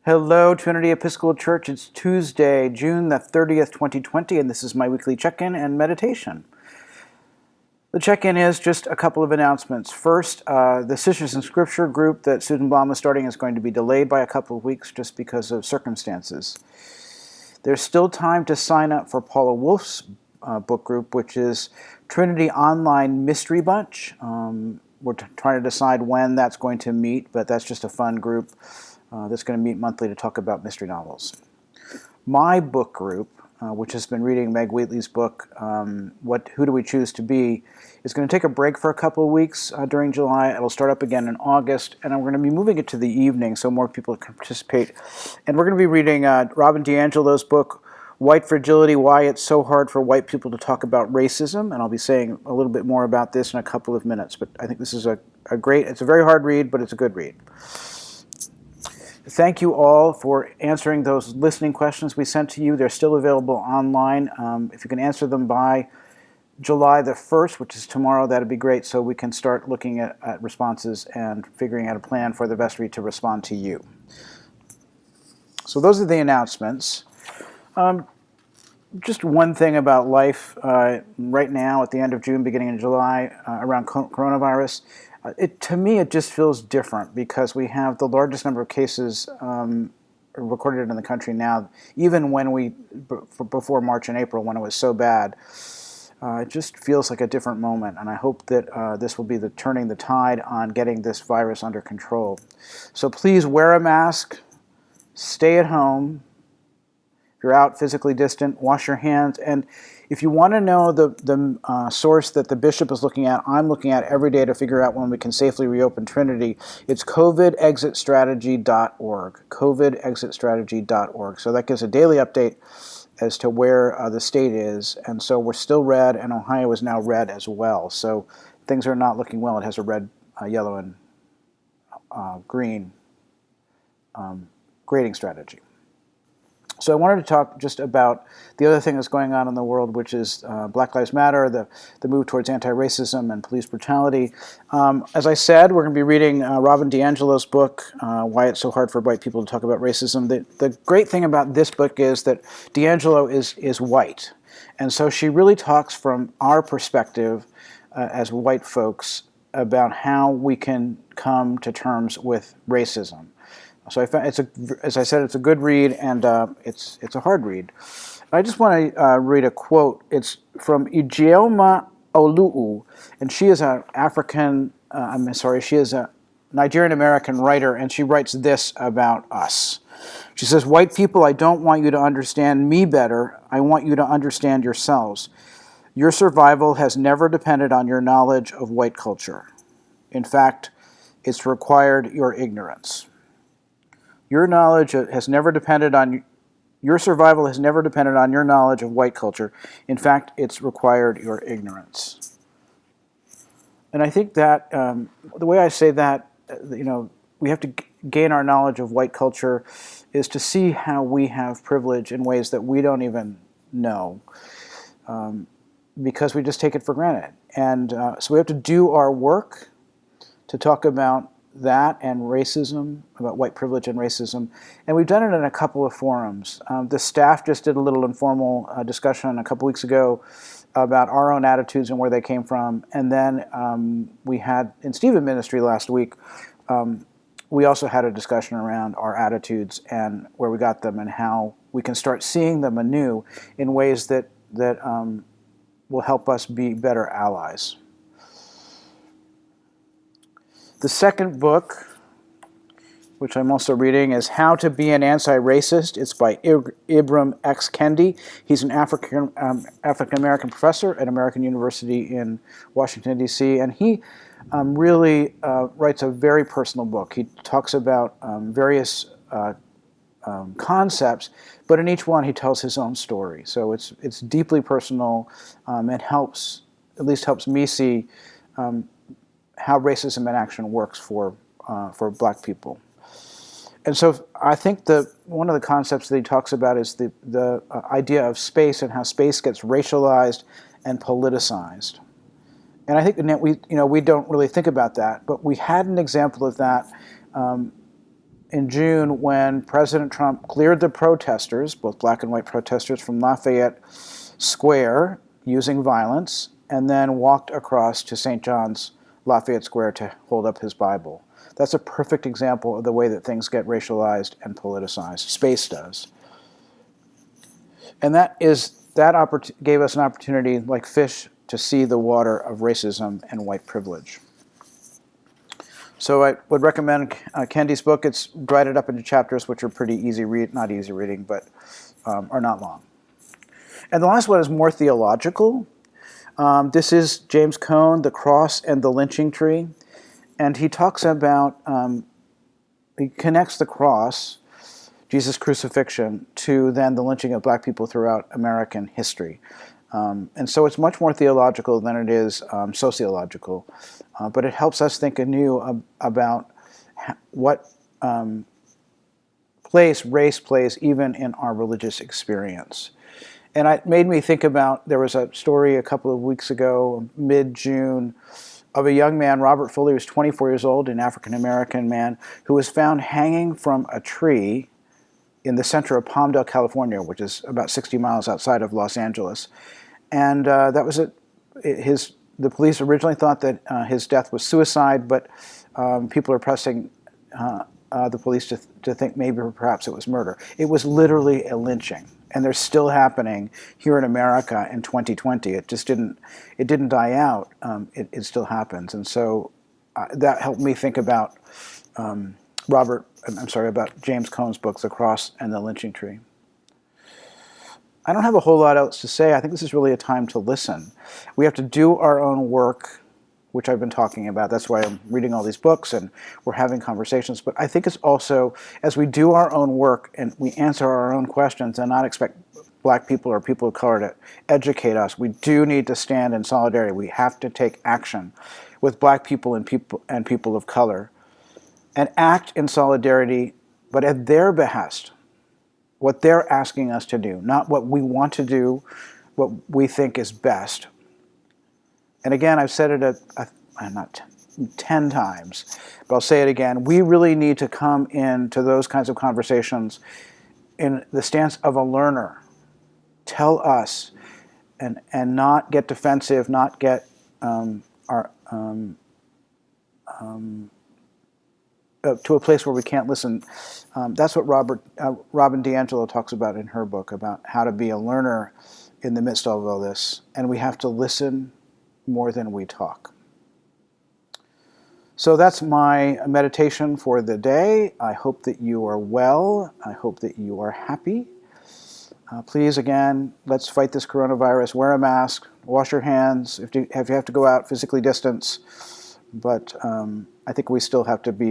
Hello, Trinity Episcopal Church. It's Tuesday, June the 30th, 2020, and this is my weekly check-in and meditation. The check-in is just a couple of announcements. First, the Sisters in Scripture group that Susan Blom is starting is going to be delayed by a couple of weeks just because of circumstances. There's still time to sign up for Paula Wolf's book group, which is Trinity Online Mystery Bunch. We're trying to decide when that's going to meet, but that's just a fun group that's going to meet monthly to talk about mystery novels. My book group, which has been reading Meg Wheatley's book, Who Do We Choose to Be, is going to take a break for a couple of weeks during July. It'll start up again in August, and I'm going to be moving it to the evening so more people can participate. And we're going to be reading Robin DiAngelo's book, White Fragility, Why It's So Hard for White People to Talk About Racism, and I'll be saying a little bit more about this in a couple of minutes. But I think this is a great, it's a very hard read, but it's a good read. Thank you all for answering those listening questions we sent to you. They're still available online. If you can answer them by July the 1st, which is tomorrow, that'd be great, so we can start looking at responses and figuring out a plan for the vestry to respond to you. So those are the announcements. Just one thing about life right now at the end of June, beginning of July, around coronavirus. To me, it just feels different because we have the largest number of cases recorded in the country now, even when before March and April, when it was so bad. It just feels like a different moment, and I hope that this will be turning the tide on getting this virus under control. So please wear a mask, stay at home. If you're out physically distant, wash your hands, and if you want to know the source that the bishop is looking at, I'm looking at every day to figure out when we can safely reopen Trinity. It's covidexitstrategy.org, covidexitstrategy.org. So that gives a daily update as to where the state is. And so we're still red, and Ohio is now red as well. So things are not looking well. It has a red, yellow, and green grading strategy. So I wanted to talk just about the other thing that's going on in the world, which is Black Lives Matter, the move towards anti-racism and police brutality. As I said, we're going to be reading Robin DiAngelo's book, Why It's So Hard for White People to Talk About Racism. The great thing about this book is that DiAngelo is white. And so she really talks from our perspective as white folks about how we can come to terms with racism. So I found as I said, it's a good read, and it's a hard read. I just want to read a quote. It's from Ijeoma Olu'u, and she is a Nigerian American writer, and she writes this about us. She says, "White people, I don't want you to understand me better. I want you to understand yourselves. Your survival has never depended on your knowledge of white culture. In fact, it's required your ignorance. Your survival has never depended on your knowledge of white culture. In fact, it's required your ignorance." And I think that the way I say that, we have to gain our knowledge of white culture is to see how we have privilege in ways that we don't even know, because we just take it for granted. And so we have to do our work to talk about that and racism, about white privilege and racism. And we've done it in a couple of forums. The staff just did a little informal discussion a couple weeks ago about our own attitudes and where they came from. And then we had, in Stephen Ministry last week, we also had a discussion around our attitudes and where we got them and how we can start seeing them anew in ways that will help us be better allies. The second book, which I'm also reading, is How to Be an Anti-Racist. It's by Ibram X. Kendi. He's an African-American professor at American University in Washington, D.C., and he really writes a very personal book. He talks about various concepts, but in each one he tells his own story. So it's deeply personal and at least helps me see how racism in action works for Black people. And so I think one of the concepts that he talks about is the idea of space and how space gets racialized and politicized. And I think we don't really think about that, but we had an example of that in June when President Trump cleared the protesters, both black and white protesters, from Lafayette Square using violence, and then walked across to St. John's Lafayette Square to hold up his Bible. That's a perfect example of the way that things get racialized and politicized. Space does. And that gave us an opportunity, like fish, to see the water of racism and white privilege. So I would recommend Kendi's book. It's divided up into chapters, which are pretty easy not easy reading, but are not long. And the last one is more theological. This is James Cone, The Cross and the Lynching Tree. And he talks about, he connects the cross, Jesus' crucifixion, to then the lynching of black people throughout American history. And so it's much more theological than it is sociological, but it helps us think anew about what place race plays even in our religious experience. And it made me think about, there was a story a couple of weeks ago, mid-June, of a young man, Robert Fuller, who was 24 years old, an African-American man, who was found hanging from a tree in the center of Palmdale, California, which is about 60 miles outside of Los Angeles. And that was the police originally thought that his death was suicide, but people are pressing the police to think maybe or perhaps it was murder. It was literally a lynching, and they're still happening here in America in 2020. It just didn't die out. It still happens, and so that helped me think about about James Cone's books, The Cross and the Lynching Tree. I don't have a whole lot else to say. I think this is really a time to listen. We have to do our own work, which I've been talking about. That's why I'm reading all these books and we're having conversations. But I think it's also, as we do our own work and we answer our own questions and not expect black people or people of color to educate us, we do need to stand in solidarity. We have to take action with black people and people of color and act in solidarity, but at their behest, what they're asking us to do, not what we want to do, what we think is best. And again, I've said it not 10 times, but I'll say it again. We really need to come into those kinds of conversations in the stance of a learner. Tell us, and not get defensive, not get to a place where we can't listen. That's what Robin DiAngelo talks about in her book, about how to be a learner in the midst of all this. And we have to listen more than we talk. So that's my meditation for the day. I hope that you are well. I hope that you are happy. Please, again, let's fight this coronavirus. Wear a mask. Wash your hands. If you have to go out, physically distance. But I think we still have to be